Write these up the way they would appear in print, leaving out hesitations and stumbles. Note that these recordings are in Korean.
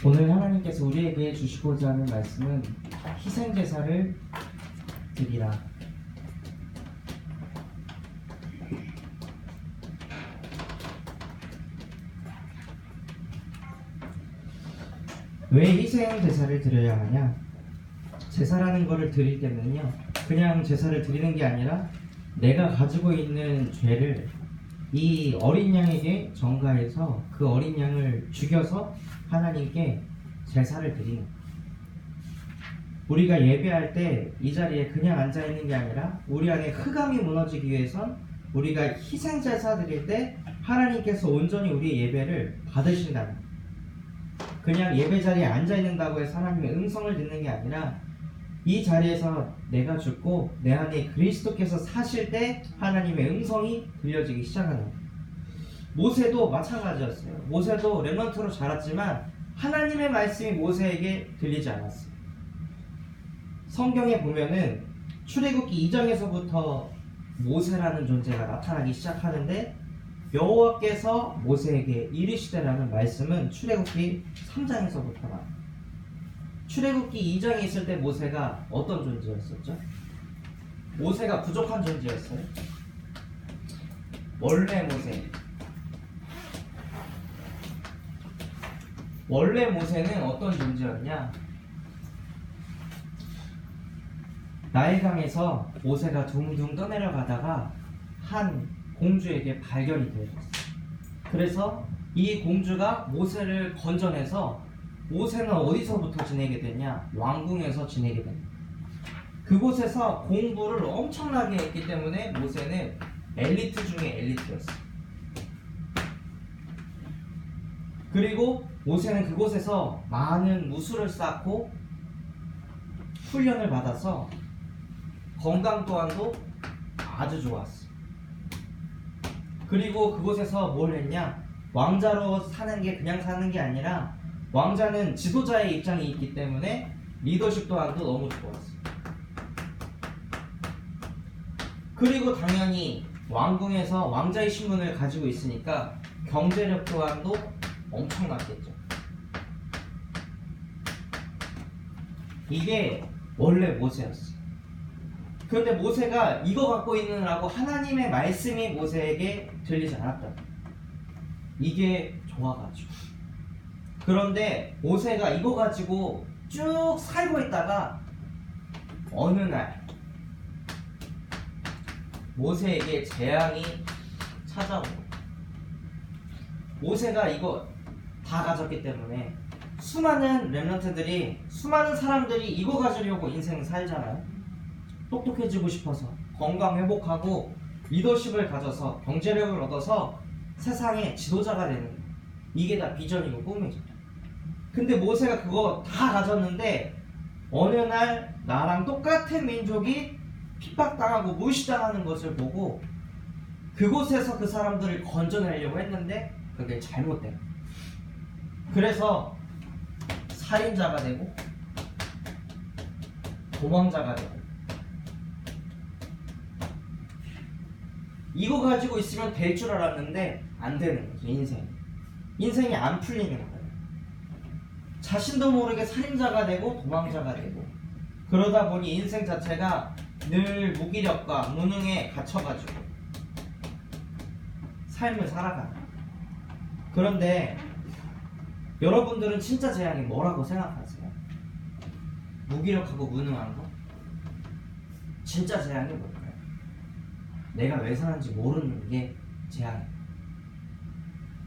오늘 하나님께서 우리에게 주시고자 하는 말씀은 희생제사를 드리라. 왜 희생제사를 드려야 하냐? 제사라는 것을 드릴 때는요, 그냥 제사를 드리는 게 아니라 내가 가지고 있는 죄를 이 어린 양에게 전가해서 그 어린 양을 죽여서 하나님께 제사를 드리는 거예요. 우리가 예배할 때 이 자리에 그냥 앉아있는 게 아니라 우리 안에 흑암이 무너지기 위해선 우리가 희생제사 드릴 때 하나님께서 온전히 우리의 예배를 받으신다는 거예요. 그냥 예배 자리에 앉아있는다고 해서 하나님의 음성을 듣는 게 아니라 이 자리에서 내가 죽고 내 안에 그리스도께서 사실 때 하나님의 음성이 들려지기 시작하는 거예요. 모세도 마찬가지였어요. 모세도 렘넌트로 자랐지만 하나님의 말씀이 모세에게 들리지 않았어요. 성경에 보면은 출애굽기 2장에서부터 모세라는 존재가 나타나기 시작하는데 여호와께서 모세에게 이르시되라는 말씀은 출애굽기 3장에서부터 나와요. 출애굽기 2장에 있을 때 모세가 어떤 존재였었죠? 모세가 부족한 존재였어요. 원래 모세는 어떤 존재였냐? 나일강에서 모세가 둥둥 떠내려가다가 한 공주에게 발견이 되었어요. 그래서 이 공주가 모세를 건져내서 모세는 어디서부터 지내게 됐냐? 왕궁에서 지내게 됩니다. 그곳에서 공부를 엄청나게 했기 때문에 모세는 엘리트 중에 엘리트였어요. 그리고 모세는 그곳에서 많은 무술을 쌓고 훈련을 받아서 건강 또한도 아주 좋았어요. 그리고 그곳에서 뭘 했냐? 왕자로 사는 게 그냥 사는 게 아니라 왕자는 지도자의 입장이 있기 때문에 리더십 또한도 너무 좋았어요. 그리고 당연히 왕궁에서 왕자의 신분을 가지고 있으니까 경제력 또한도 엄청났겠죠. 이게 원래 모세였어요. 그런데 모세가 이거 갖고 있느라고 하나님의 말씀이 모세에게 들리지 않았다. 이게 좋아가지고. 그런데 모세가 이거 가지고 쭉 살고 있다가 어느 날 모세에게 재앙이 찾아오고, 모세가 이거 다 가졌기 때문에 수많은 렘넌트들이, 수많은 사람들이 이거 가지려고 인생을 살잖아요. 똑똑해지고 싶어서, 건강 회복하고, 리더십을 가져서, 경제력을 얻어서 세상의 지도자가 되는 거예요. 이게 다 비전이고 꿈이죠. 근데 모세가 그거 다 가졌는데 어느 날 나랑 똑같은 민족이 핍박당하고 무시당하는 것을 보고 그곳에서 그 사람들을 건져내려고 했는데 그게 잘못된 거예요. 그래서 살인자가 되고 도망자가 되고, 이거 가지고 있으면 될 줄 알았는데 안 되는 거죠. 인생이 안 풀리는 거예요. 자신도 모르게 살인자가 되고 도망자가 되고, 그러다 보니 인생 자체가 늘 무기력과 무능에 갇혀가지고 삶을 살아가는 거예요. 그런데 여러분들은 진짜 재앙이 뭐라고 생각하세요? 무기력하고 무능한 거? 진짜 재앙이 뭘까요? 내가 왜 사는지 모르는 게 재앙이에요.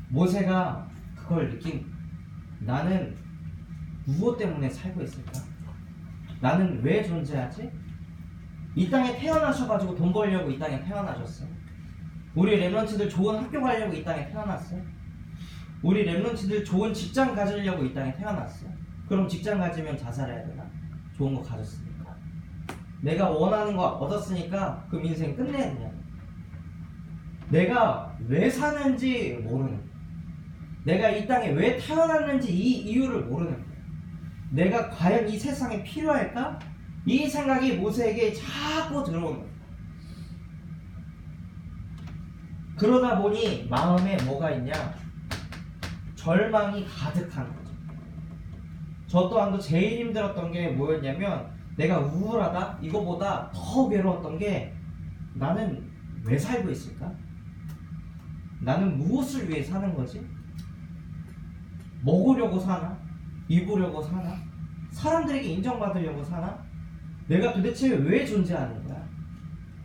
모세가 그걸 느낀, 나는 무엇 때문에 살고 있을까? 나는 왜 존재하지? 이 땅에 태어나셔가지고 돈 벌려고 이 땅에 태어나셨어요. 우리 렘넌트들 좋은 학교 가려고 이 땅에 태어났어요. 우리 렘넌트들 좋은 직장 가지려고 이 땅에 태어났어요. 그럼 직장 가지면 자살해야 되나? 좋은 거 가졌으니까. 내가 원하는 거 얻었으니까 그럼 인생 끝내야 되냐? 내가 왜 사는지 모르는 거예요. 내가 이 땅에 왜 태어났는지 이 이유를 모르는 거예요. 내가 과연 이 세상에 필요할까? 이 생각이 모세에게 자꾸 들어오는 거예요. 그러다 보니 마음에 뭐가 있냐? 절망이 가득한 거죠. 저 또한도 제일 힘들었던 게 뭐였냐면 내가 우울하다 이거보다 더 외로웠던 게 나는 왜 살고 있을까? 나는 무엇을 위해 사는 거지? 먹으려고 사나? 입으려고 사나? 사람들에게 인정받으려고 사나? 내가 도대체 왜 존재하는 거야?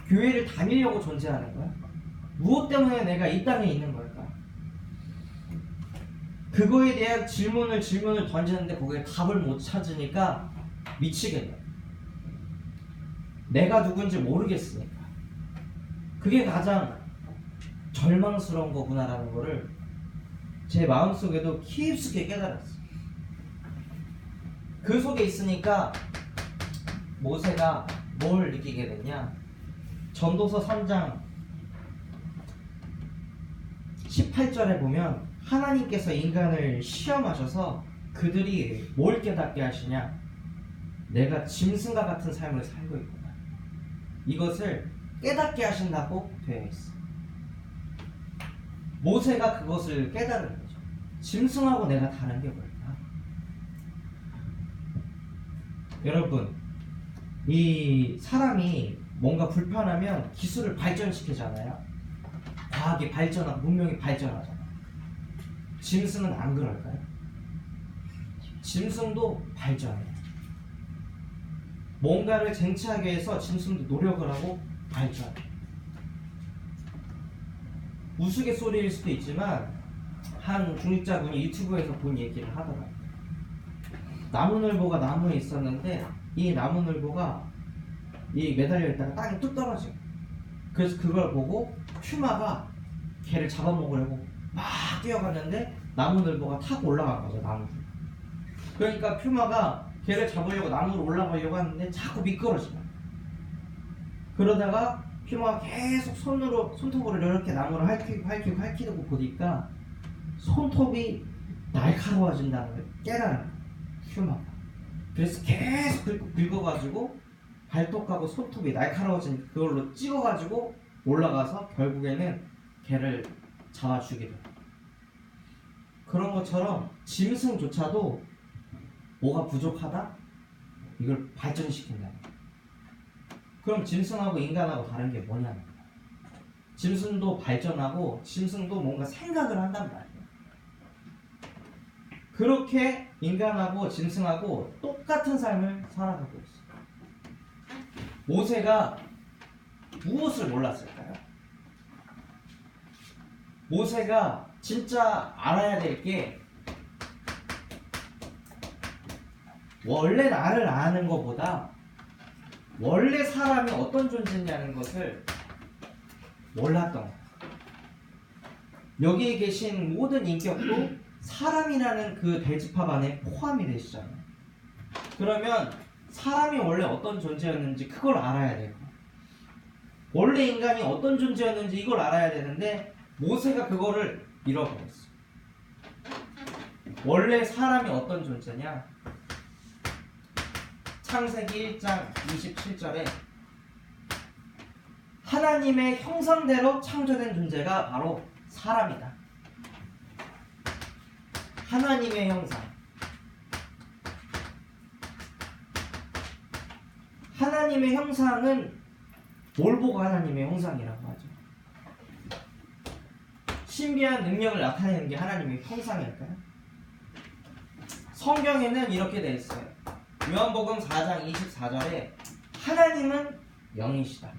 교회를 다니려고 존재하는 거야? 무엇 때문에 내가 이 땅에 있는 걸까? 그거에 대한 질문을 던지는데 거기에 답을 못 찾으니까 미치겠네. 내가 누군지 모르겠으니까. 그게 가장 절망스러운 거구나라는 거를 제 마음속에도 깊숙이 깨달았어요. 그 속에 있으니까 모세가 뭘 느끼게 됐냐? 전도서 3장 18절에 보면 하나님께서 인간을 시험하셔서 그들이 뭘 깨닫게 하시냐? 내가 짐승과 같은 삶을 살고 있구나. 이것을 깨닫게 하신다고 되어 있어. 모세가 그것을 깨달은 거죠. 짐승하고 내가 다른 게 뭘까? 여러분, 이 사람이 뭔가 불편하면 기술을 발전시키잖아요. 과학이 발전하고 문명이 발전하잖아요. 짐승은 안 그럴까요? 짐승도 발전해요. 뭔가를 쟁취하기 위해서 짐승도 노력을 하고 발전해요. 우스갯소리일 수도 있지만 한 중직자분이 유튜브에서 본 얘기를 하더라고요. 나무늘보가 나무에 있었는데 이 나무늘보가 이 매달려 있다가 땅에 뚝 떨어져요. 그래서 그걸 보고 퓨마가 걔를 잡아먹으려고 막 뛰어갔는데 나무늘보가 탁 올라간 거죠. 나무. 그러니까 퓨마가 걔를 잡으려고 나무로 올라가려고 하는데 자꾸 미끄러지죠. 그러다가 퓨마가 계속 손톱으로 이렇게 나무를 핥히고 보니까 손톱이 날카로워진다는 걸 깨달은 거예요. 퓨마가. 그래서 계속 긁어가지고 발톱하고 손톱이 날카로워진 그걸로 찍어가지고 올라가서 결국에는 걔를 잡아 죽이더라. 그런 것처럼 짐승조차도 뭐가 부족하다? 이걸 발전시킨다. 그럼 짐승하고 인간하고 다른 게 뭐냐는 거야. 짐승도 발전하고 짐승도 뭔가 생각을 한단 말이야. 그렇게 인간하고 짐승하고 똑같은 삶을 살아가고 있어. 모세가 무엇을 몰랐을까요? 모세가 진짜 알아야 될 게 원래 나를 아는 것보다 원래 사람이 어떤 존재냐는 것을 몰랐던 거예요. 여기에 계신 모든 인격도 사람이라는 그 대집합 안에 포함이 되시잖아요. 그러면 사람이 원래 어떤 존재였는지 그걸 알아야 돼요. 원래 인간이 어떤 존재였는지 이걸 알아야 되는데 모세가 그거를 잃어버렸어. 원래 사람이 어떤 존재냐? 창세기 1장 27절에 하나님의 형상대로 창조된 존재가 바로 사람이다. 하나님의 형상. 하나님의 형상은 뭘 보고 하나님의 형상이라고 하죠? 신비한 능력을 나타내는 게 하나님의 형상일까요? 성경에는 이렇게 되어 있어요. 요한복음 4장 24절에 하나님은 영이시다.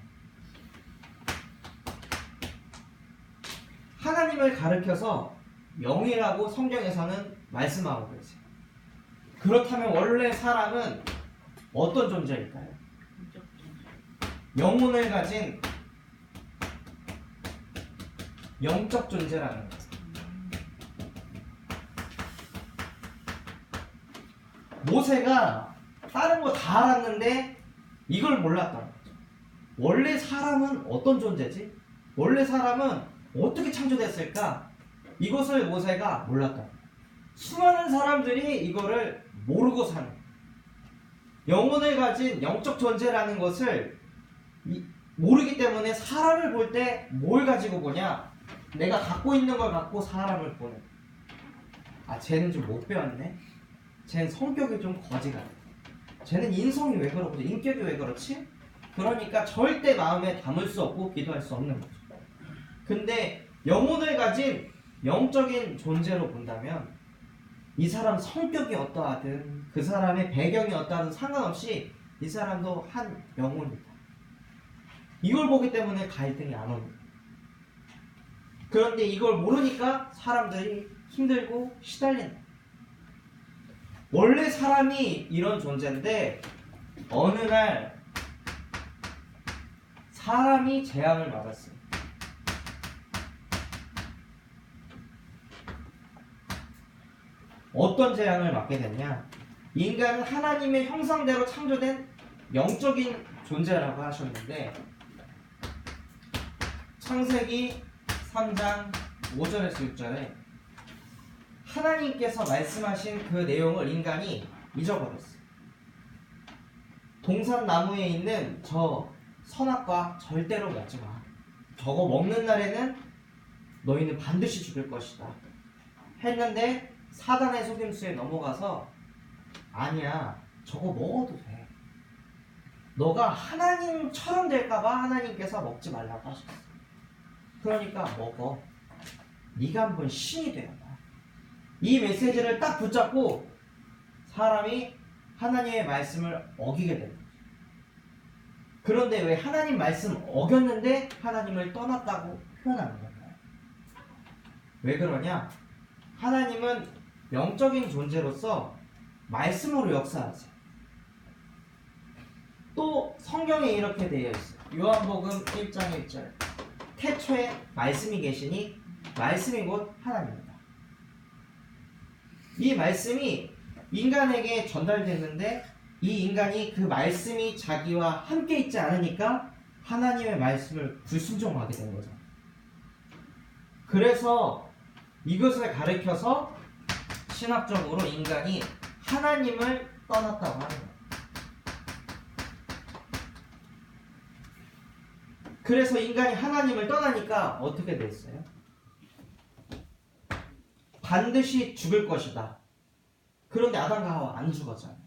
하나님을 가리켜서 영이라고 성경에서는 말씀하고 계세요. 그렇다면 원래 사람은 어떤 존재일까요? 영혼을 가진 영적 존재라는 거죠. 모세가 다른 거 다 알았는데 이걸 몰랐던 거죠. 원래 사람은 어떤 존재지? 원래 사람은 어떻게 창조됐을까? 이것을 모세가 몰랐던 거예요. 수많은 사람들이 이거를 모르고 사는 거예요. 영혼을 가진 영적 존재라는 것을 모르기 때문에 사람을 볼 때 뭘 가지고 보냐? 내가 갖고 있는 걸 갖고 사람을 보는. 아, 쟤는 좀 못 배웠네? 쟤는 성격이 좀 거지 같아. 쟤는 인성이 왜 그러고 인격이 왜 그렇지? 그러니까 절대 마음에 담을 수 없고 기도할 수 없는 거죠. 근데 영혼을 가진 영적인 존재로 본다면 이 사람 성격이 어떠하든 그 사람의 배경이 어떠하든 상관없이 이 사람도 한 영혼이다. 이걸 보기 때문에 갈등이 안 옵니다. 그런데 이걸 모르니까 사람들이 힘들고 시달린다. 원래 사람이 이런 존재인데 어느 날 사람이 재앙을 맞았어요. 어떤 재앙을 맞게 됐냐? 인간은 하나님의 형상대로 창조된 영적인 존재라고 하셨는데 창세기 3장 5절에서 6절에 하나님께서 말씀하신 그 내용을 인간이 잊어버렸어요. 동산나무에 있는 저 선악과 절대로 먹지 마. 저거 먹는 날에는 너희는 반드시 죽을 것이다. 했는데 사단의 속임수에 넘어가서 아니야, 저거 먹어도 돼. 너가 하나님처럼 될까봐 하나님께서 먹지 말라고 하셨어. 그러니까 먹어. 네가 한번 신이 되어봐. 이 메시지를 딱 붙잡고 사람이 하나님의 말씀을 어기게 됩니다. 그런데 왜 하나님 말씀 어겼는데 하나님을 떠났다고 표현하는 걸까요? 왜 그러냐? 하나님은 영적인 존재로서 말씀으로 역사하세요. 또 성경에 이렇게 되어 있어요. 요한복음 1장 1절 태초에 말씀이 계시니 말씀이 곧 하나님이다. 이 말씀이 인간에게 전달됐는데 이 인간이 그 말씀이 자기와 함께 있지 않으니까 하나님의 말씀을 불순종하게 된 거죠. 그래서 이것을 가르쳐서 신학적으로 인간이 하나님을 떠났다고 하는 거예요. 그래서 인간이 하나님을 떠나니까 어떻게 됐어요? 반드시 죽을 것이다. 그런데 아담과 하와 안 죽었잖아요.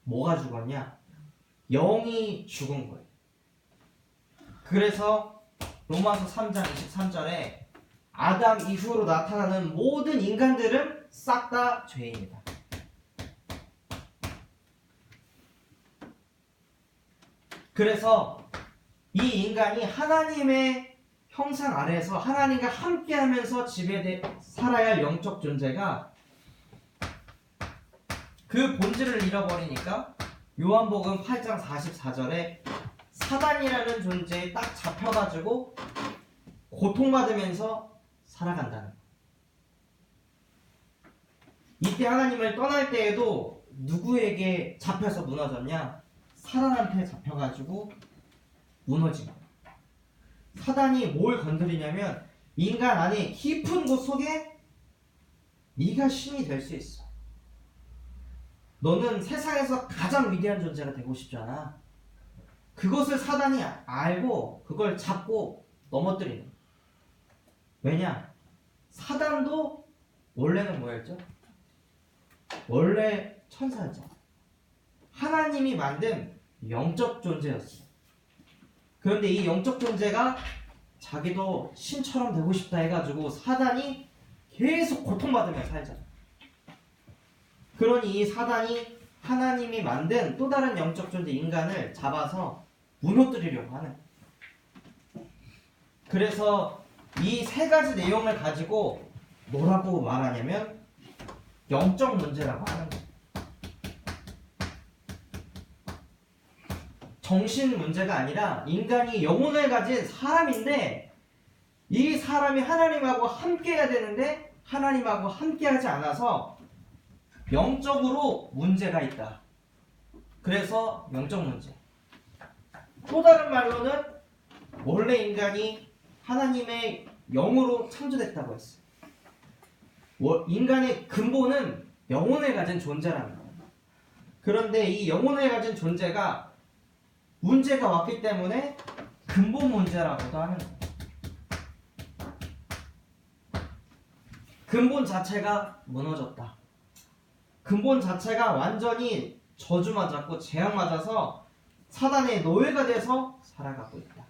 뭐가 죽었냐? 영이 죽은 거예요. 그래서 로마서 3장 23절에 아담 이후로 나타나는 모든 인간들은 싹 다 죄인이다. 그래서 이 인간이 하나님의 형상 아래에서 하나님과 함께하면서 살아야 할 영적 존재가 그 본질을 잃어버리니까 요한복음 8장 44절에 사단이라는 존재에 딱 잡혀가지고 고통받으면서 살아간다는 거예요. 이때 하나님을 떠날 때에도 누구에게 잡혀서 무너졌냐? 사단한테 잡혀가지고 무너진 거예요. 사단이 뭘 건드리냐면 인간 안에 깊은 곳 속에 네가 신이 될 수 있어. 너는 세상에서 가장 위대한 존재가 되고 싶잖아. 그것을 사단이 알고 그걸 잡고 넘어뜨리는 거예요. 왜냐? 사단도 원래는 뭐였죠? 원래 천사였죠. 하나님이 만든 영적 존재였어. 그런데 이 영적 존재가 자기도 신처럼 되고 싶다 해가지고 사단이 계속 고통받으며 살잖아. 그러니 이 사단이 하나님이 만든 또 다른 영적 존재 인간을 잡아서 무너뜨리려고 하는 거야. 그래서 이 세 가지 내용을 가지고 뭐라고 말하냐면 영적 문제라고 하는 거야. 정신 문제가 아니라 인간이 영혼을 가진 사람인데 이 사람이 하나님하고 함께 해야 되는데 하나님하고 함께 하지 않아서 영적으로 문제가 있다. 그래서 영적 문제. 또 다른 말로는 원래 인간이 하나님의 영으로 창조됐다고 했어요. 인간의 근본은 영혼을 가진 존재라는 거예요. 그런데 이 영혼을 가진 존재가 문제가 왔기 때문에 근본 문제라고도 하는 거예요. 근본 자체가 무너졌다. 근본 자체가 완전히 저주 맞았고 재앙 맞아서 사단의 노예가 돼서 살아가고 있다.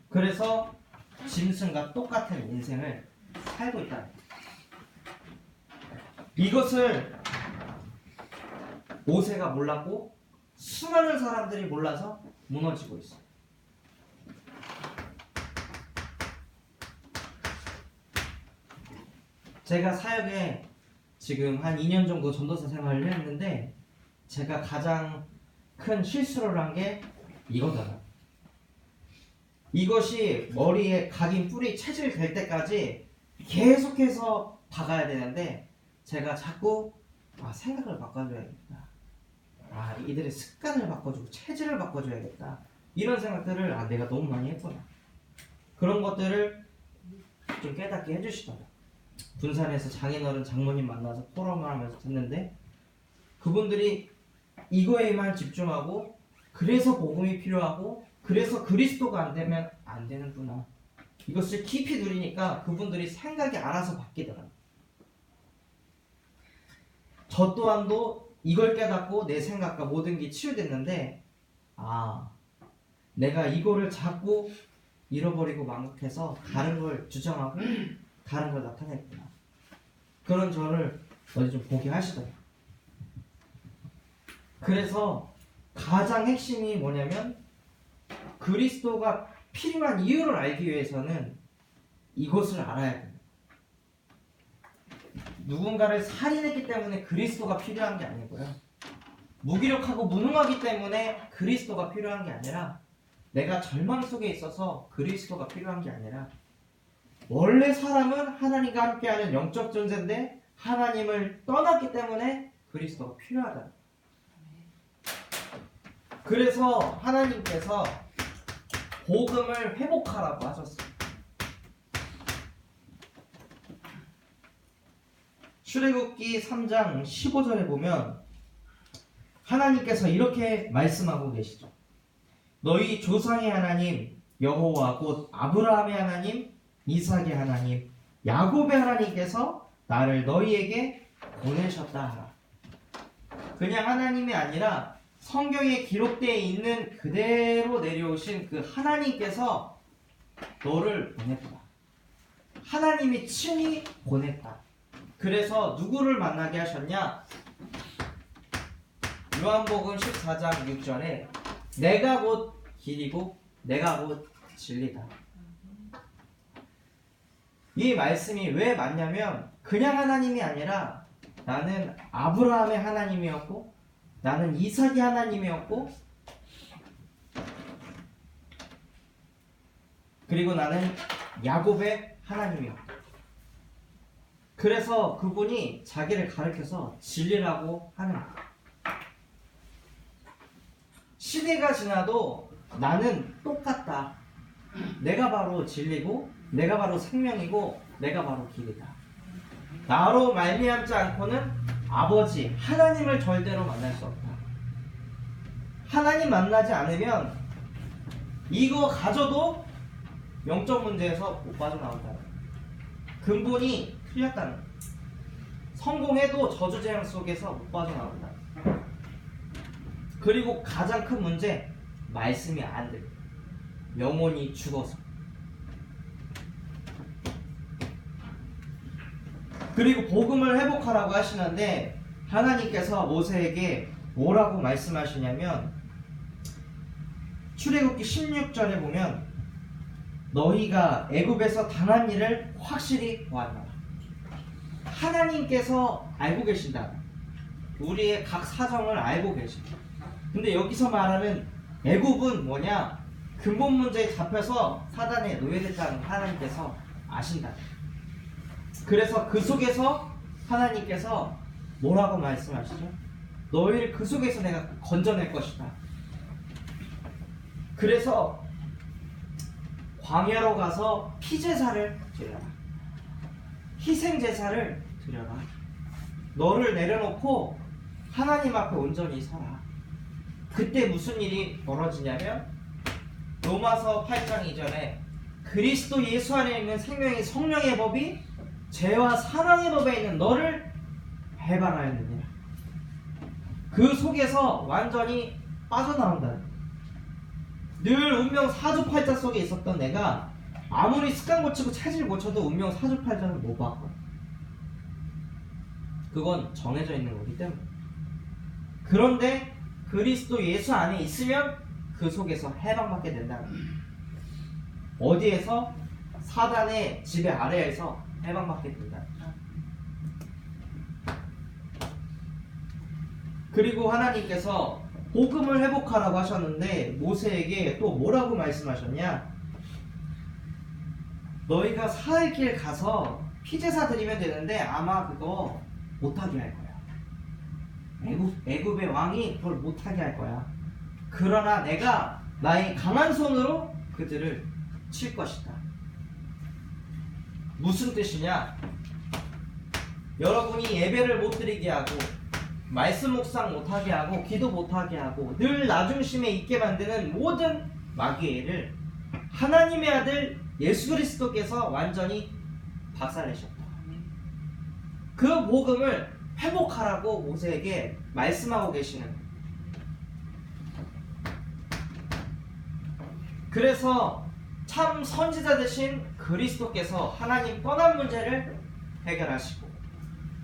그래서 짐승과 똑같은 인생을 살고 있다. 이것을 모세가 몰랐고 수많은 사람들이 몰라서 무너지고 있어. 제가 사역에 지금 한 2년 정도 전도사 생활을 했는데 제가 가장 큰 실수를 한 게 이거잖아. 이것이 머리에 각인 뿌리 체질 될 때까지 계속해서 박아야 되는데 제가 자꾸 생각을 바꿔줘야겠다. 이들의 습관을 바꿔주고 체질을 바꿔줘야겠다. 이런 생각들을 내가 너무 많이 했구나. 그런 것들을 좀 깨닫게 해주시더라. 분산에서 장인어른 장모님 만나서 포럼을 하면서 듣는데 그분들이 이거에만 집중하고 그래서 복음이 필요하고 그래서 그리스도가 안 되면 안 되는구나. 이것을 깊이 누리니까 그분들이 생각이 알아서 바뀌더라고요. 저 또한도 이걸 깨닫고 내 생각과 모든 게 치유됐는데 내가 이거를 자꾸 잃어버리고 망각해서 다른 걸 주장하고 다른 걸 나타냈구나. 그런 저를 어디 좀 보게 하시더라고요. 그래서 가장 핵심이 뭐냐면 그리스도가 필요한 이유를 알기 위해서는 이것을 알아야 돼요. 누군가를 살인했기 때문에 그리스도가 필요한 게 아니고요. 무기력하고 무능하기 때문에 그리스도가 필요한 게 아니라 내가 절망 속에 있어서 그리스도가 필요한 게 아니라 원래 사람은 하나님과 함께하는 영적 존재인데 하나님을 떠났기 때문에 그리스도가 필요하다. 그래서 하나님께서 복음을 회복하라고 하셨어요. 출애굽기 3장 15절에 보면 하나님께서 이렇게 말씀하고 계시죠. 너희 조상의 하나님 여호와 곧 아브라함의 하나님, 이삭의 하나님, 야곱의 하나님께서 나를 너희에게 보내셨다 하라. 그냥 하나님이 아니라 성경에 기록되어 있는 그대로 내려오신 그 하나님께서 너를 보냈다. 하나님이 친히 보냈다. 그래서 누구를 만나게 하셨냐? 요한복음 14장 6절에 내가 곧 길이고 내가 곧 진리다. 이 말씀이 왜 맞냐면 그냥 하나님이 아니라 나는 아브라함의 하나님이었고 나는 이삭의 하나님이었고 그리고 나는 야곱의 하나님이었고 그래서 그분이 자기를 가르쳐서 진리라고 하는 거예요. 시대가 지나도 나는 똑같다. 내가 바로 진리고 내가 바로 생명이고 내가 바로 길이다. 나로 말미암지 않고는 아버지 하나님을 절대로 만날 수 없다. 하나님 만나지 않으면 이거 가져도 영적 문제에서 못 빠져나온다. 근본이 틀렸다는 거예요. 성공해도 저주재앙 속에서 못 빠져나온다. 그리고 가장 큰 문제 말씀이 안 돼. 영혼이 죽어서. 그리고 복음을 회복하라고 하시는데 하나님께서 모세에게 뭐라고 말씀하시냐면 출애굽기 16절에 보면 너희가 애굽에서 당한 일을 확실히 보았노라. 하나님께서 알고 계신다. 우리의 각 사정을 알고 계신다. 근데 여기서 말하는 애굽은 뭐냐? 근본 문제에 잡혀서 사단에 노예됐다는 하나님께서 아신다. 그래서 그 속에서 하나님께서 뭐라고 말씀하시죠? 너희를 그 속에서 내가 건져낼 것이다. 그래서 광야로 가서 피제사를 드려라. 희생제사를 드려라. 너를 내려놓고 하나님 앞에 온전히 서라. 그때 무슨 일이 벌어지냐면 로마서 8장 2절에 그리스도 예수 안에 있는 생명의 성령의 법이 죄와 사망의 법에 있는 너를 해방하였느니라. 그 속에서 완전히 빠져나온다는 거예요. 늘 운명 사주팔자 속에 있었던 내가 아무리 습관 고치고 체질 고쳐도 운명 사주팔자를 못 바꿔. 그건 정해져 있는 거기 때문에. 그런데 그리스도 예수 안에 있으면 그 속에서 해방받게 된다는 거예요. 어디에서? 사단의 지배 아래에서 해방받게 된다. 그리고 하나님께서 복음을 회복하라고 하셨는데 모세에게 또 뭐라고 말씀하셨냐? 너희가 사흘 길 가서 피제사 드리면 되는데 아마 그거 못하게 할 거야. 애굽의 왕이 그걸 못하게 할 거야. 그러나 내가 나의 강한 손으로 그들을 칠 것이다. 무슨 뜻이냐? 여러분이 예배를 못 드리게 하고 말씀 묵상 못하게 하고 기도 못하게 하고 늘 나 중심에 있게 만드는 모든 마귀의 일을 하나님의 아들 예수 그리스도께서 완전히 박살내셨다. 그 복음을 회복하라고 모세에게 말씀하고 계시는 거예요. 그래서 참 선지자 되신 그리스도께서 하나님 떠난 문제를 해결하시고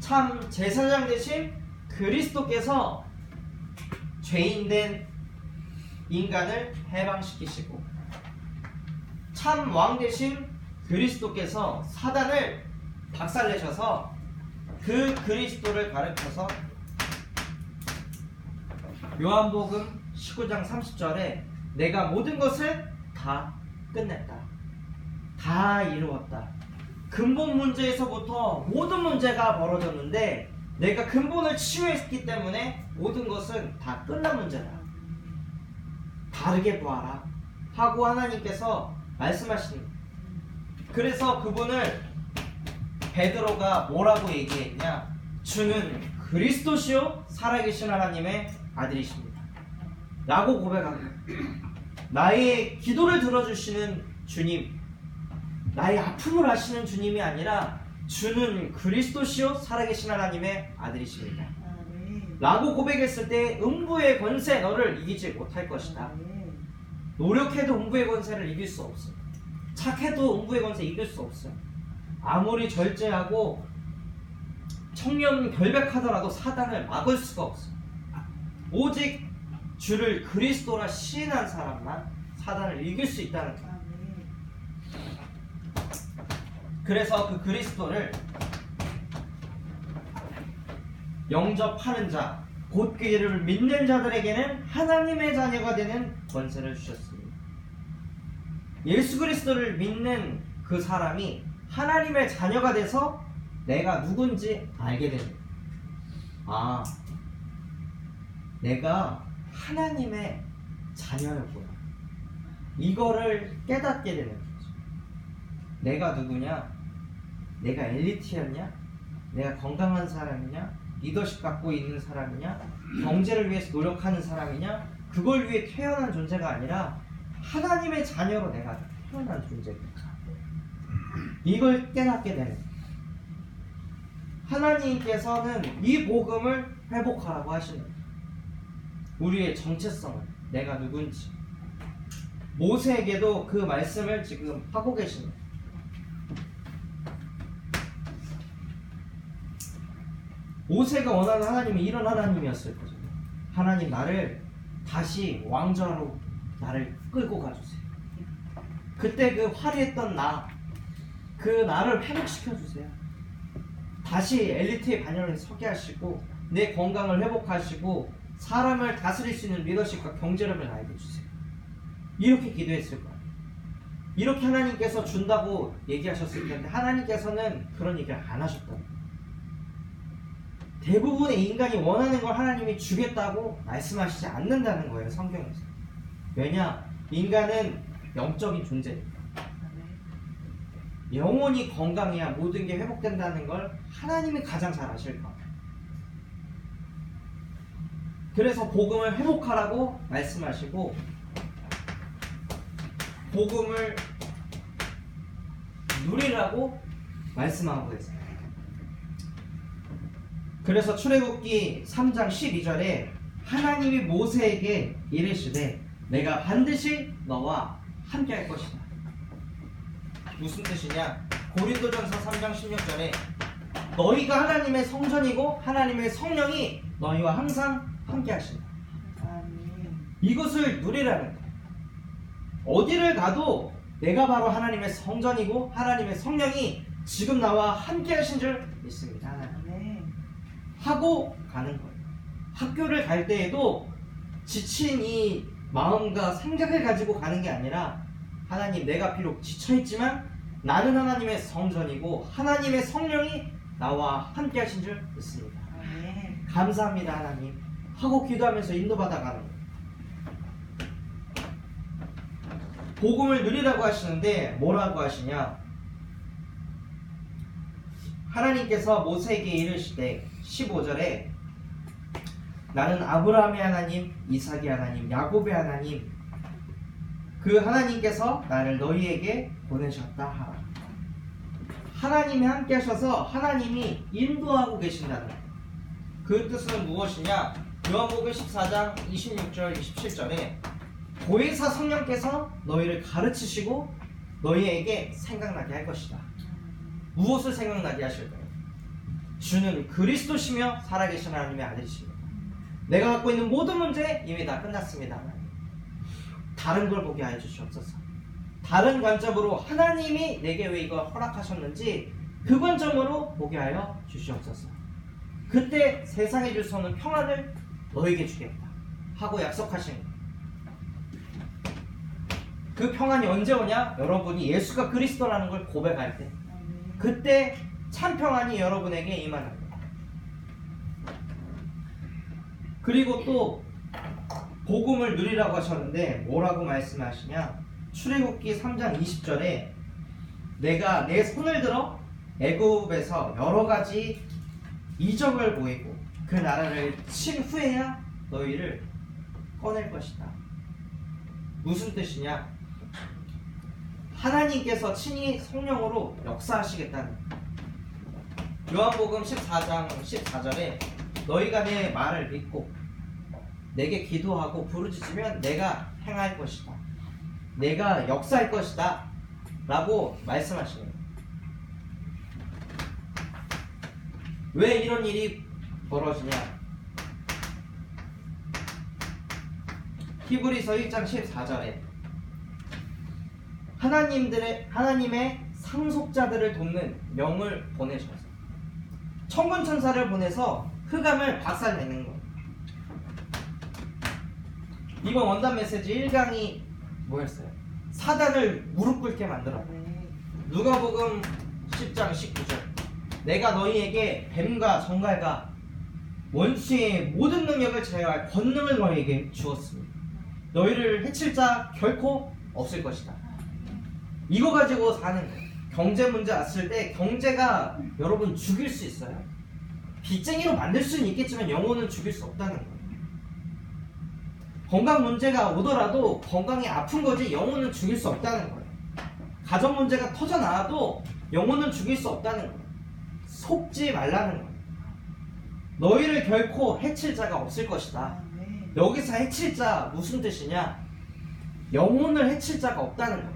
참 제사장 되신 그리스도께서 죄인된 인간을 해방시키시고 참 왕 되신 그리스도께서 사단을 박살내셔서 그 그리스도를 가르쳐서 요한복음 19장 30절에 내가 모든 것을 다 끝냈다. 다 이루었다. 근본 문제에서부터 모든 문제가 벌어졌는데 내가 근본을 치유했기 때문에 모든 것은 다 끝난 문제다. 다르게 보아라 하고 하나님께서 말씀하시는. 그래서 그분을 베드로가 뭐라고 얘기했냐? 주는 그리스도시요 살아계신 하나님의 아들이십니다 라고 고백하고 나의 기도를 들어주시는 주님, 나의 아픔을 아시는 주님이 아니라 주는 그리스도시요 살아계신 하나님의 아들이십니다 라고 고백했을 때 음부의 권세 너를 이기지 못할 것이다. 노력해도 음부의 권세를 이길 수 없어. 착해도 음부의 권세 이길 수 없어. 아무리 절제하고 청렴 결백하더라도 사단을 막을 수가 없어. 오직 주를 그리스도라 시인한 사람만 사단을 이길 수 있다는 거야. 그래서 그 그리스도를 영접하는 자, 곧 그를 믿는 자들에게는 하나님의 자녀가 되는 권세를 주셨습니다. 예수 그리스도를 믿는 그 사람이 하나님의 자녀가 돼서 내가 누군지 알게 됩니다. 아, 내가 하나님의 자녀였구나. 이거를 깨닫게 되는 거죠. 내가 누구냐? 내가 엘리트였냐? 내가 건강한 사람이냐? 리더십 갖고 있는 사람이냐? 경제를 위해서 노력하는 사람이냐? 그걸 위해 태어난 존재가 아니라 하나님의 자녀로 내가 태어난 존재입니다. 이걸 깨닫게 되는 거예요. 하나님께서는 이 복음을 회복하라고 하시는 거예요. 우리의 정체성을, 내가 누군지. 모세에게도 그 말씀을 지금 하고 계시는 거예요. 모세가 원하는 하나님이 이런 하나님이었을 거죠. 하나님, 나를 다시 왕좌로 나를 끌고 가주세요. 그때 그 화려했던 그 나를 회복시켜주세요. 다시 엘리트의 반열에 서게 하시고 내 건강을 회복하시고 사람을 다스릴 수 있는 리더십과 경제력을 나에게 주세요. 이렇게 기도했을 거예요. 이렇게 하나님께서 준다고 얘기하셨을 텐데 하나님께서는 그런 얘기를 안 하셨다는 거예요. 대부분의 인간이 원하는 걸 하나님이 주겠다고 말씀하시지 않는다는 거예요, 성경에서. 왜냐? 인간은 영적인 존재입니다. 영혼이 건강해야 모든 게 회복된다는 걸 하나님이 가장 잘 아실 거예요. 그래서 복음을 회복하라고 말씀하시고 복음을 누리라고 말씀하고 계세요. 그래서 출애굽기 3장 12절에 하나님이 모세에게 이르시되 내가 반드시 너와 함께 할 것이다. 무슨 뜻이냐? 고린도전서 3장 16절에 너희가 하나님의 성전이고 하나님의 성령이 너희와 항상 함께 하신다. 이것을 누리라는 거야. 어디를 가도 내가 바로 하나님의 성전이고 하나님의 성령이 지금 나와 함께 하신 줄 믿습니다. 하고 가는 거예요. 학교를 갈 때에도 지친 이 마음과 생각을 가지고 가는 게 아니라 하나님, 내가 비록 지쳐있지만 나는 하나님의 성전이고 하나님의 성령이 나와 함께 하신 줄 믿습니다. 감사합니다 하나님 하고 기도하면서 인도받아 가는 거예요. 복음을 누리라고 하시는데 뭐라고 하시냐? 하나님께서 모세에게 이르시되 15절에 나는 아브라함의 하나님, 이삭의 하나님, 야곱의 하나님 그 하나님께서 나를 너희에게 보내셨다 하라. 하나님이 함께 하셔서 하나님이 인도하고 계신다는 거예요. 그 뜻은 무엇이냐? 요한복음 14장 26절 27절에 보혜사 성령께서 너희를 가르치시고 너희에게 생각나게 할 것이다. 무엇을 생각나게 하실까요? 주는 그리스도시며 살아계신 하나님의 아들이십니다. 내가 갖고 있는 모든 문제 이미 다 끝났습니다. 다른 걸 보게 하여 주시옵소서. 다른 관점으로 하나님이 내게 왜 이걸 허락하셨는지 그 관점으로 보게 하여 주시옵소서. 그때 세상에 줄 수 없는 평안을 너에게 주겠다 하고 약속하신 거예요. 그 평안이 언제 오냐? 여러분이 예수가 그리스도라는 걸 고백할 때, 그때 참 평안이 여러분에게 임하는 거예요. 그리고 또 복음을 누리라고 하셨는데 뭐라고 말씀하시냐? 출애굽기 3장 20절에 내가 내 손을 들어 애굽에서 여러 가지 이적을 보이고 그 나라를 친 후에야 너희를 꺼낼 것이다. 무슨 뜻이냐? 하나님께서 친히 성령으로 역사하시겠다는 거예요. 요한복음 14장 14절에 너희가 내 말을 믿고 내게 기도하고 부르짖으면 내가 행할 것이다. 내가 역사할 것이다 라고 말씀하시는 거예요. 왜 이런 일이 벌어지냐? 히브리서 1장 14절에 하나님의 상속자들을 돕는 명을 보내셔서 천군 천사를 보내서 흑암을 박살내는 거예요. 이번 원단 메시지 1강이 뭐였어요? 사단을 무릎 꿇게 만들었다. 누가복음 10장 19절 내가 너희에게 뱀과 정갈과 원수의 모든 능력을 제어할 권능을 너희에게 주었습니다. 너희를 해칠 자 결코 없을 것이다. 이거 가지고 사는 거예요. 경제 문제 왔을 때 경제가 여러분 죽일 수 있어요. 빚쟁이로 만들 수는 있겠지만 영혼은 죽일 수 없다는 거예요. 건강 문제가 오더라도 건강이 아픈 거지 영혼은 죽일 수 없다는 거예요. 가정 문제가 터져 나와도 영혼은 죽일 수 없다는 거예요. 속지 말라는 거예요. 너희를 결코 해칠 자가 없을 것이다. 여기서 해칠 자 무슨 뜻이냐? 영혼을 해칠 자가 없다는 거예요.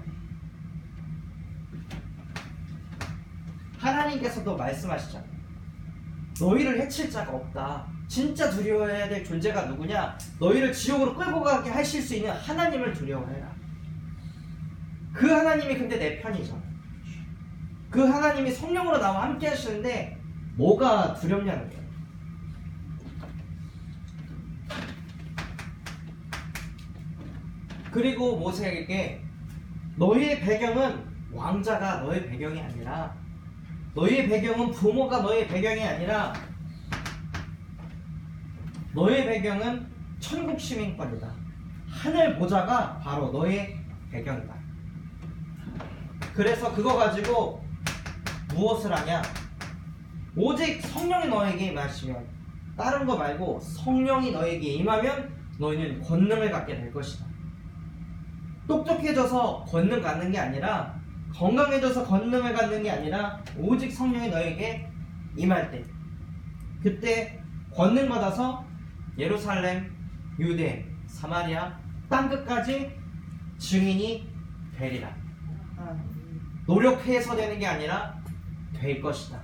하나님께서도 말씀하시잖아요. 너희를 해칠 자가 없다. 진짜 두려워해야 될 존재가 누구냐? 너희를 지옥으로 끌고 가게 하실 수 있는 하나님을 두려워해라. 그 하나님이 근데 내 편이잖아. 그 하나님이 성령으로 나와 함께 하시는데 뭐가 두렵냐는 거예요. 그리고 모세에게 너희의 배경은 왕자가 너의 배경이 아니라, 너희의 배경은 부모가 너의 배경이 아니라 너의 배경은 천국 시민권이다. 하늘 보좌가 바로 너의 배경이다. 그래서 그거 가지고 무엇을 하냐? 오직 성령이 너에게 임하시면, 다른 거 말고 성령이 너에게 임하면 너희는 권능을 갖게 될 것이다. 똑똑해져서 권능 갖는 게 아니라, 건강해져서 권능을 갖는 게 아니라 오직 성령이 너에게 임할 때 그때 권능 받아서 예루살렘, 유대, 사마리아 땅끝까지 증인이 되리라. 노력해서 되는 게 아니라 될 것이다.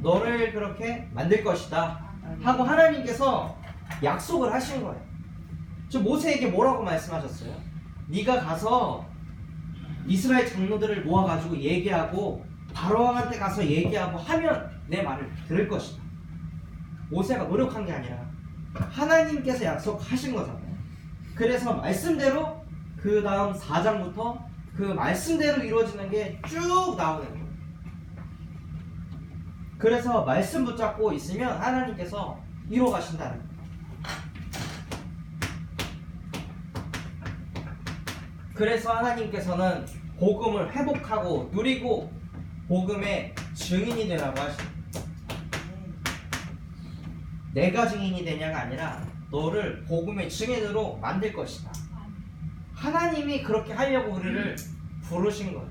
너를 그렇게 만들 것이다 하고 하나님께서 약속을 하신 거예요. 저 모세에게 뭐라고 말씀하셨어요? 네가 가서 이스라엘 장로들을 모아가지고 얘기하고 바로왕한테 가서 얘기하고 하면 내 말을 들을 것이다. 모세가 노력한 게 아니라 하나님께서 약속하신 거잖아요. 그래서 말씀대로 그 다음 4장부터 그 말씀대로 이루어지는 게 쭉 나오는 거예요. 그래서 말씀 붙잡고 있으면 하나님께서 이루어 가신다는 거예요. 그래서 하나님께서는 복음을 회복하고 누리고 복음의 증인이 되라고 하십니다. 내가 증인이 되냐가 아니라 너를 복음의 증인으로 만들 것이다. 하나님이 그렇게 하려고 우리를 부르신 거예요.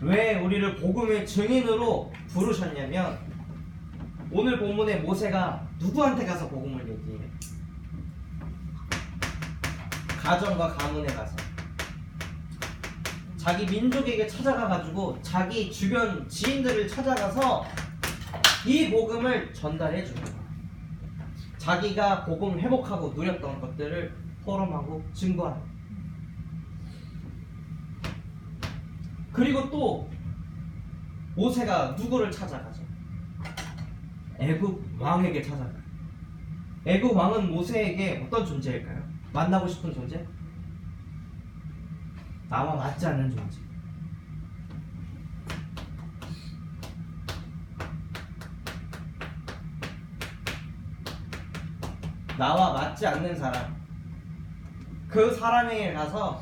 왜 우리를 복음의 증인으로 부르셨냐면 오늘 본문에 모세가 누구한테 가서 복음을 얘기해? 가정과 가문에 가서 자기 민족에게 찾아가가지고 자기 주변 지인들을 찾아가서 이 복음을 전달해 주는 거야. 자기가 복음 회복하고 누렸던 것들을 포럼하고 증거하는 거야. 그리고 또 모세가 누구를 찾아가죠? 애굽 왕에게 찾아가요. 애굽 왕은 모세에게 어떤 존재일까요? 만나고 싶은 존재? 나와 맞지 않는 존재. 나와 맞지 않는 사람. 그 사람에게 가서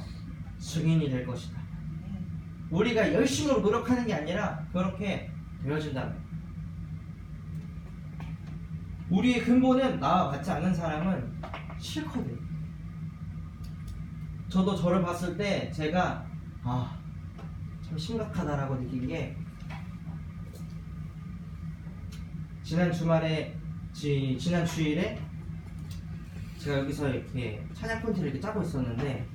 증인이 될 것이다. 우리가 열심히 노력하는 게 아니라 그렇게 되어진다는 거예요. 우리의 근본은 나와 맞지 않는 사람은 싫거든. 저도 저를 봤을 때 제가 참 심각하다라고 느낀 게 지난 주일에 제가 여기서 이렇게 찬양 콘티를 이렇게 짜고 있었는데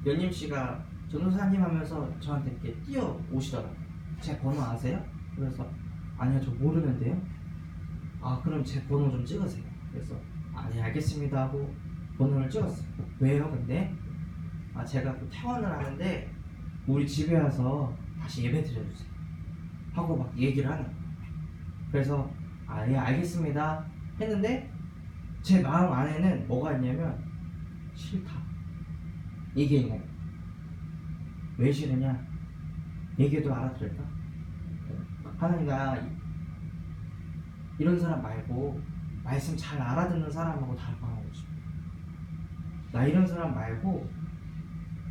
연님 씨가 전도사님 하면서 저한테 이렇게 뛰어 오시더라고요. 제 번호 아세요? 그래서 아니요, 저 모르는데요. 그럼 제 번호 좀 찍으세요. 그래서 네, 알겠습니다 하고 번호를 찍었어요. 왜요 근데? 제가 또 퇴원을 하는데 우리 집에 와서 다시 예배 드려주세요 하고 막 얘기를 하는 거예요. 그래서 예 알겠습니다 했는데 제 마음 안에는 뭐가 있냐면 싫다 이게 있는 거예요. 왜 싫으냐? 얘기해도 알아들을까? 하나님, 나 이런 사람 말고 말씀 잘 알아듣는 사람하고 다락방하고 싶어. 나 이런 사람 말고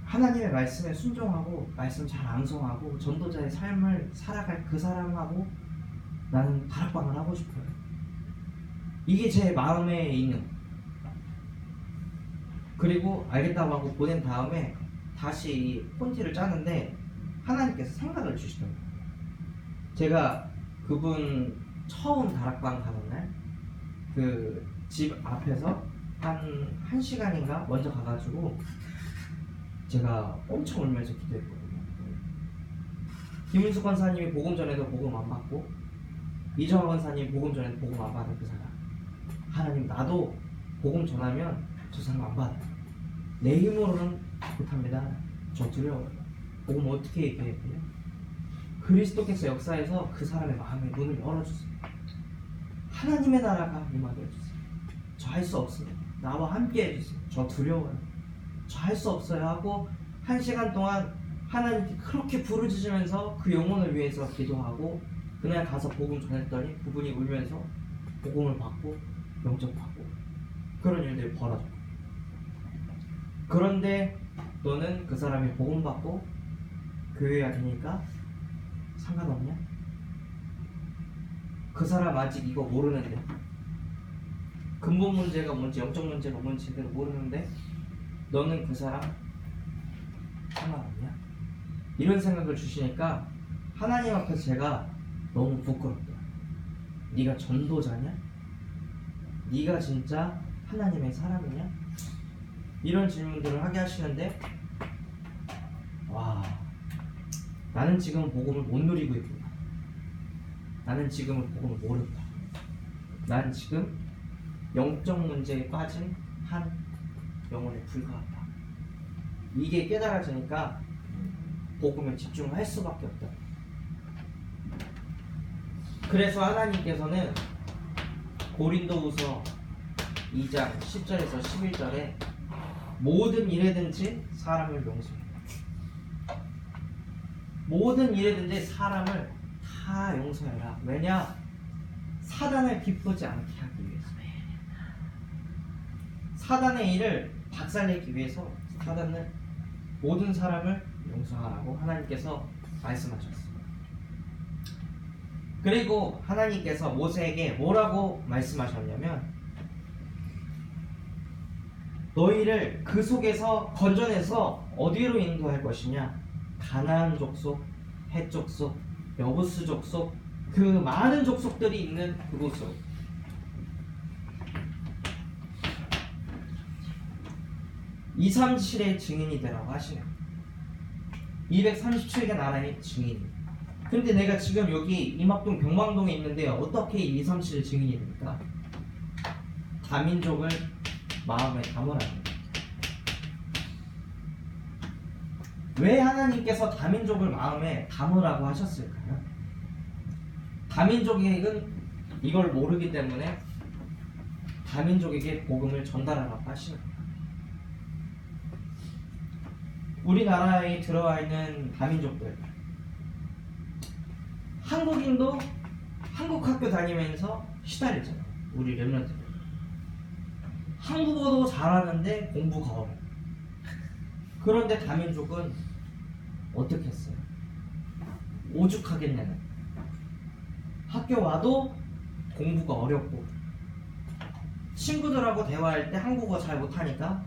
하나님의 말씀에 순종하고 말씀 잘 암송하고 전도자의 삶을 살아갈 그 사람하고 나는 다락방을 하고 싶어요. 이게 제 마음에 있는. 그리고 알겠다고 하고 보낸 다음에 다시 폰티를 짜는데 하나님께서 생각을 주시더라고요. 제가 그분 처음 다락방 가는 날 그 집 앞에서 한 1시간인가 먼저 가가지고 제가 엄청 울면서 기도했거든요. 김은숙 권사님이 복음 전에도 복음 안 받고 이정화 권사님이 복음 전에도 복음 안 받은 그 사람. 하나님, 나도 복음 전하면 저 사람 안 받아요. 내 힘으로는 못합니다. 저 두려워요. 복음 어떻게 얘기해야 돼요? 그리스도께서 역사에서 그 사람의 마음의 문을 열어주세요. 하나님의 나라가 임하게 해주세요. 저 할 수 없어요. 나와 함께 해주세요. 저 두려워요. 저 할 수 없어요 하고 1시간 동안 하나님께 그렇게 부르짖으면서 그 영혼을 위해서 기도하고 그날 가서 복음 전했더니 그분이 울면서 복음을 받고 영접하고 그런 일들이 벌어져요. 그런데 너는 그 사람이 복음 받고 교회가 되니까 상관없냐? 그 사람 아직 이거 모르는데, 근본 문제가 뭔지 영적 문제가 뭔지 제대로 모르는데 너는 그 사람 상관없냐? 이런 생각을 주시니까 하나님 앞에서 제가 너무 부끄럽다. 네가 전도자냐? 네가 진짜 하나님의 사람이냐? 이런 질문들을 하게 하시는데, 와, 나는 지금 복음을 못 누리고 있구나. 나는 지금 복음을 모른다. 난 지금 영적 문제에 빠진 한 영혼에 불과하다. 이게 깨달아지니까 복음에 집중을 할 수밖에 없다. 그래서 하나님께서는 고린도후서 2장 10절에서 11절에 모든 일에든지 사람을 용서해. 모든 일에든지 사람을 다 용서해라. 왜냐? 사단을 기쁘지 않게 하기 위해서. 사단의 일을 박살내기 위해서 사단은 모든 사람을 용서하라고 하나님께서 말씀하셨습니다. 그리고 하나님께서 모세에게 뭐라고 말씀하셨냐면, 너희를 그 속에서 건져내서 어디로 인도할 것이냐? 가나안 족속, 헷 족속, 여부스 족속, 그 많은 족속들이 있는 그곳으로. 237의 증인이 되라고 하시네요. 237개 나라의 증인이. 근데 내가 지금 여기 임학동 병망동에 있는데 어떻게 237의 증인이 됩니까? 다민족을 마음에 담으라는. 왜 하나님께서 다민족을 마음에 담으라고 하셨을까요? 다민족에게는 이걸 모르기 때문에 다민족에게 복음을 전달하라고 하시는 거예요. 우리나라에 들어와 있는 다민족들, 한국인도 한국 학교 다니면서 시달리잖아요. 우리 랩런트들. 한국어도 잘하는데 공부가 어려워. 그런데 다민족은 어떻게 했어요? 오죽하겠냐는. 학교 와도 공부가 어렵고, 친구들하고 대화할 때 한국어 잘 못하니까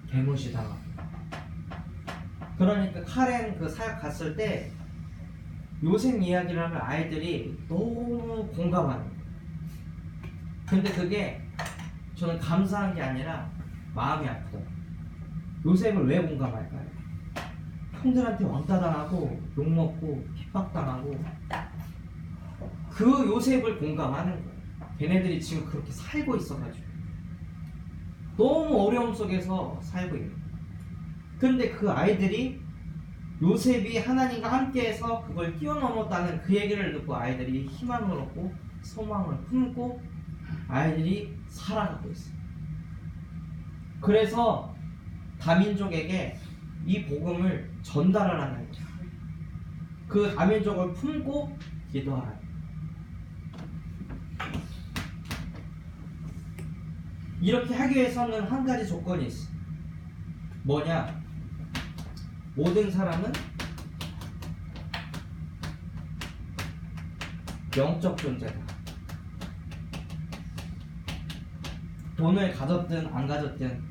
개무시 당하고. 그러니까 카렌 그 사역 갔을 때 요셉 이야기를 하면 아이들이 너무 공감하는 거예요. 근데 그게 저는 감사한 게 아니라 마음이 아프더라고요. 요셉을 왜 공감할까요? 형들한테 왕따 당하고 욕먹고 핍박당하고 그 요셉을 공감하는 거예요. 걔네들이 지금 그렇게 살고 있어가지고 너무 어려움 속에서 살고 있는 거예요. 근데 그 아이들이 요셉이 하나님과 함께해서 그걸 뛰어넘었다는 그 얘기를 듣고 아이들이 희망을 얻고 소망을 품고 아이들이 살아가고 있어요. 그래서 다민족에게 이 복음을 전달하라는 거예요. 그 다민족을 품고 기도하라. 이렇게 하기 위해서는 한 가지 조건이 있어. 뭐냐? 모든 사람은 영적 존재다. 돈을 가졌든 안 가졌든,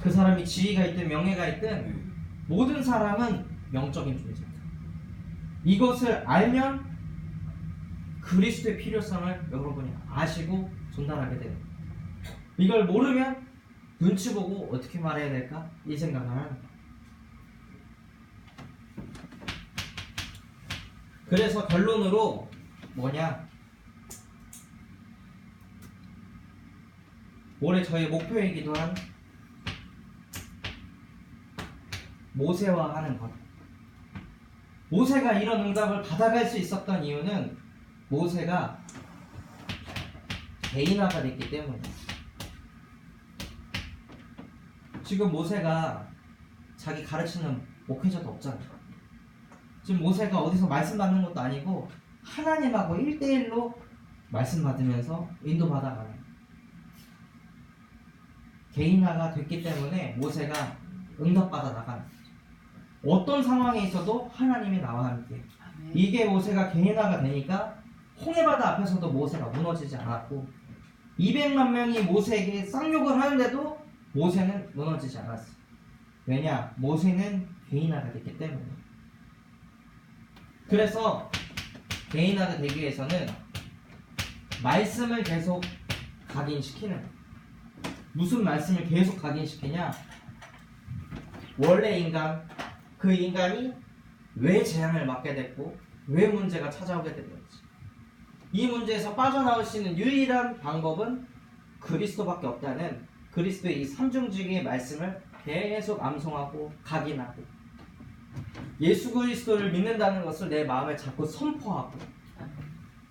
그 사람이 지위가 있든 명예가 있든 모든 사람은 영적인 존재다. 이것을 알면 그리스도의 필요성을 여러분이 아시고 전달하게 돼요. 이걸 모르면 눈치 보고 어떻게 말해야 될까? 이 생각을 하는 거예요. 그래서 결론으로 뭐냐? 올해 저희 목표이기도 한 모세화하는 것. 모세가 이런 응답을 받아갈 수 있었던 이유는 모세가 개인화가 됐기 때문에. 지금 모세가 자기 가르치는 목회자도 없잖아요. 지금 모세가 어디서 말씀 받는 것도 아니고 하나님하고 1대1로 말씀 받으면서 인도받아가는 개인화가 됐기 때문에 모세가 응답받아 나가는 거죠. 어떤 상황에 있어도 하나님이 나와 함께. 이게 모세가 개인화가 되니까 홍해바다 앞에서도 모세가 무너지지 않았고 200만 명이 모세에게 쌍욕을 하는데도 모세는 무너지지 않았어요. 왜냐? 모세는 개인화가 됐기 때문에. 그래서 개인화가 되기 위해서는 말씀을 계속 각인시키는 거예요. 무슨 말씀을 계속 각인시키냐? 원래 인간, 그 인간이 왜 재앙을 맞게 됐고 왜 문제가 찾아오게 됐는지, 이 문제에서 빠져나올 수 있는 유일한 방법은 그리스도밖에 없다는 그리스도의 이 삼중직의 말씀을 계속 암송하고 각인하고, 예수 그리스도를 믿는다는 것을 내 마음에 자꾸 선포하고,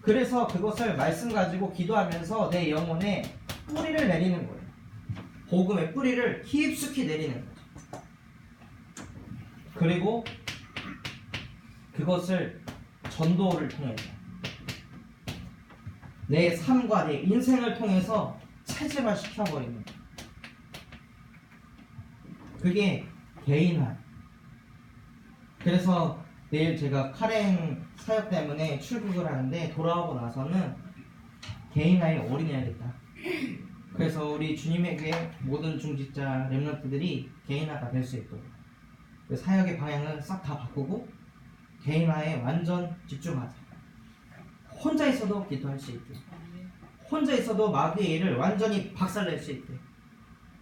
그래서 그것을 말씀 가지고 기도하면서 내 영혼에 뿌리를 내리는 거예요. 복음의 뿌리를 깊숙이 내리는 거죠. 그리고 그것을 전도를 통해서 내 삶과 내 인생을 통해서 체질화 시켜버리는 거예요. 그게 개인화. 그래서 내일 제가 카렌 사역 때문에 출국을 하는데, 돌아오고 나서는 개인화에 올인해야겠다. 그래서 우리 주님에게 모든 중직자 렘넌트들이 개인화가 될 수 있도록 그 사역의 방향을 싹 다 바꾸고 개인화에 완전 집중하자. 혼자 있어도 기도할 수 있게, 혼자 있어도 마귀의 일을 완전히 박살낼 수 있게,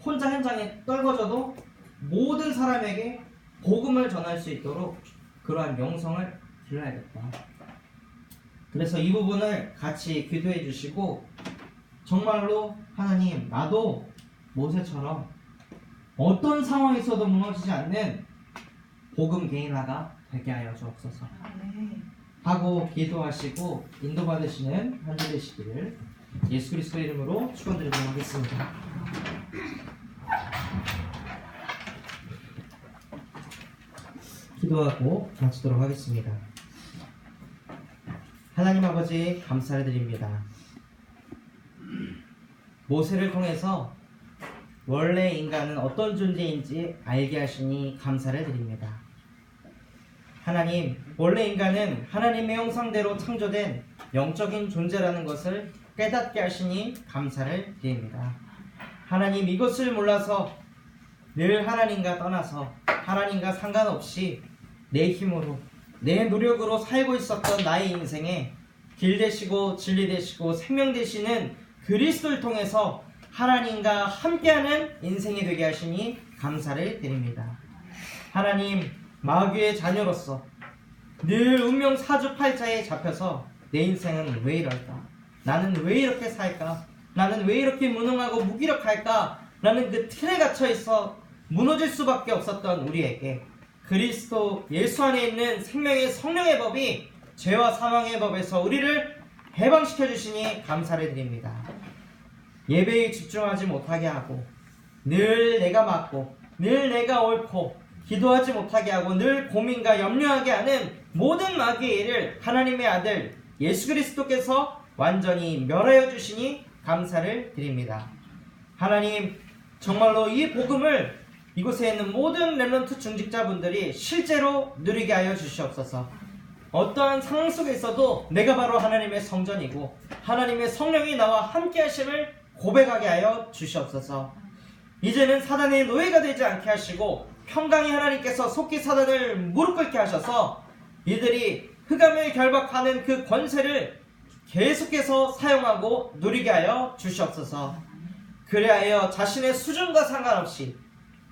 혼자 현장에 떨궈져도 모든 사람에게 복음을 전할 수 있도록 그러한 영성을 길러야겠다. 그래서 이 부분을 같이 기도해 주시고, 정말로 하나님, 나도 모세처럼 어떤 상황에서도 무너지지 않는 복음 개인화가 되게 하여 주옵소서 하고 기도하시고 인도받으시는 한 주 되시기를 예수 그리스도 이름으로 축원드리도록 하겠습니다. 기도하고 마치도록 하겠습니다. 하나님 아버지, 감사를 드립니다. 모세를 통해서 원래 인간은 어떤 존재인지 알게 하시니 감사를 드립니다. 하나님, 원래 인간은 하나님의 형상대로 창조된 영적인 존재라는 것을 깨닫게 하시니 감사를 드립니다. 하나님, 이것을 몰라서 늘 하나님과 떠나서 하나님과 상관없이 내 힘으로, 내 노력으로 살고 있었던 나의 인생에 길 되시고 진리 되시고 생명 되시는 그리스도를 통해서 하나님과 함께하는 인생이 되게 하시니 감사를 드립니다. 하나님, 마귀의 자녀로서 늘 운명 사주팔자에 잡혀서 내 인생은 왜 이럴까? 나는 왜 이렇게 살까? 나는 왜 이렇게 무능하고 무기력할까? 라는 그 틀에 갇혀 있어 무너질 수밖에 없었던 우리에게 그리스도 예수 안에 있는 생명의 성령의 법이 죄와 사망의 법에서 우리를 해방시켜 주시니 감사를 드립니다. 예배에 집중하지 못하게 하고 늘 내가 맞고 늘 내가 옳고 기도하지 못하게 하고 늘 고민과 염려하게 하는 모든 마귀의 일을 하나님의 아들 예수 그리스도께서 완전히 멸하여 주시니 감사를 드립니다. 하나님, 정말로 이 복음을 이곳에 있는 모든 렘넌트 중직자분들이 실제로 누리게 하여 주시옵소서. 어떠한 상황 속에 있어도 내가 바로 하나님의 성전이고 하나님의 성령이 나와 함께 하심을 고백하게 하여 주시옵소서. 이제는 사단의 노예가 되지 않게 하시고 평강의 하나님께서 속히 사단을 무릎 꿇게 하셔서 이들이 흑암을 결박하는 그 권세를 계속해서 사용하고 누리게 하여 주시옵소서. 그리하여 자신의 수준과 상관없이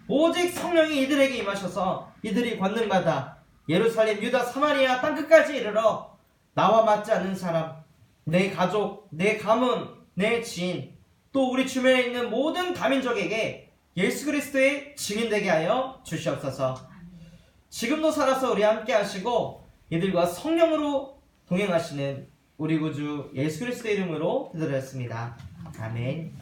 오직 성령이 이들에게 임하셔서 이들이 권능받아 예루살렘, 유다, 사마리아 땅끝까지 이르러 나와 맞지 않는 사람, 내 가족, 내 가문, 내 지인, 또 우리 주변에 있는 모든 다민족에게 예수 그리스도의 증인되게 하여 주시옵소서. 지금도 살아서 우리 함께 하시고 이들과 성령으로 동행하시는 우리 구주 예수 그리스도의 이름으로 기도드렸습니다. 아멘.